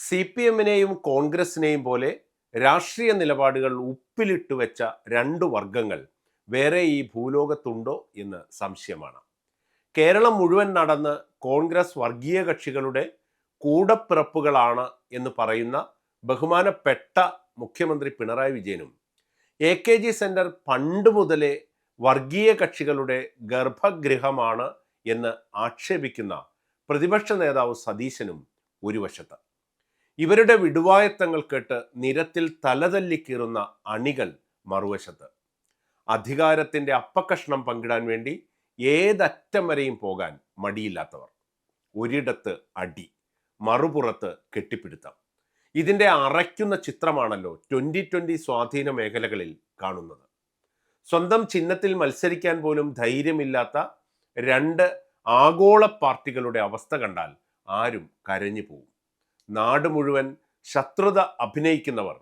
CPM-നെയും കോൺഗ്രസിനെയും പോലെ രാഷ്ട്രീയ നിലപാടുകൾ ഉപ്പിലിട്ട് വെച്ച രണ്ട് വർഗങ്ങൾ വേറെ ഈ ഭൂലോകത്തുണ്ടോ എന്ന് സംശയമാണ്. കേരളം മുഴുവൻ നടന്ന് കോൺഗ്രസ് വർഗീയ കക്ഷികളുടെ കൂടപ്പിറപ്പുകളാണ് എന്ന് പറയുന്ന ബഹുമാനപ്പെട്ട മുഖ്യമന്ത്രി പിണറായി വിജയനും AKG സെന്റർ പണ്ട് മുതലേ വർഗീയ കക്ഷികളുടെ ഗർഭഗൃഹമാണ് എന്ന് ആക്ഷേപിക്കുന്ന പ്രതിപക്ഷ നേതാവ് സതീശനും ഒരു വശത്ത്, ഇവരുടെ വിടുവായത്തങ്ങൾ കേട്ട് നിരത്തിൽ തലതല്ലിക്കീറുന്ന അണികൾ മറുവശത്ത്, അധികാരത്തിന്റെ അപ്പക്കഷ്ണം പങ്കിടാൻ വേണ്ടി ഏതറ്റം വരെയും പോകാൻ മടിയില്ലാത്തവർ, ഒരിടത്ത് അടി, മറുപുറത്ത് കെട്ടിപ്പിടുത്തം. ഇതിന്റെ അറയ്ക്കുന്ന ചിത്രമാണല്ലോ 2020 സ്വാധീന മേഖലകളിൽ കാണുന്നത്. സ്വന്തം ചിഹ്നത്തിൽ മത്സരിക്കാൻ പോലും ധൈര്യമില്ലാത്ത രണ്ട് ആഗോള പാർട്ടികളുടെ അവസ്ഥ കണ്ടാൽ ആരും കരഞ്ഞു പോകും. നാട് മുഴുവൻ ശത്രുത അഭിനയിക്കുന്നവർ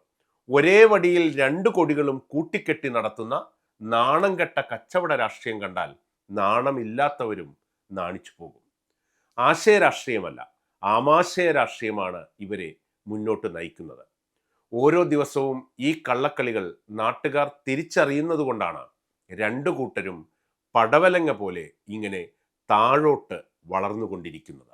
ഒരേ വടിയിൽ രണ്ട് കൊടികളും കൂട്ടിക്കെട്ടി നടത്തുന്ന നാണം കെട്ട കച്ചവട രാഷ്ട്രീയം കണ്ടാൽ നാണമില്ലാത്തവരും നാണിച്ചു പോകും. ആശയ രാഷ്ട്രീയമല്ല, ആമാശയ രാഷ്ട്രീയമാണ് ഇവരെ മുന്നോട്ട് നയിക്കുന്നത്. ഓരോ ദിവസവും ഈ കള്ളക്കളികൾ നാട്ടുകാർ തിരിച്ചറിയുന്നത് കൊണ്ടാണ് രണ്ടു കൂട്ടരും പടവലങ്ങ പോലെ ഇങ്ങനെ താഴോട്ട് വളർന്നുകൊണ്ടിരിക്കുന്നത്.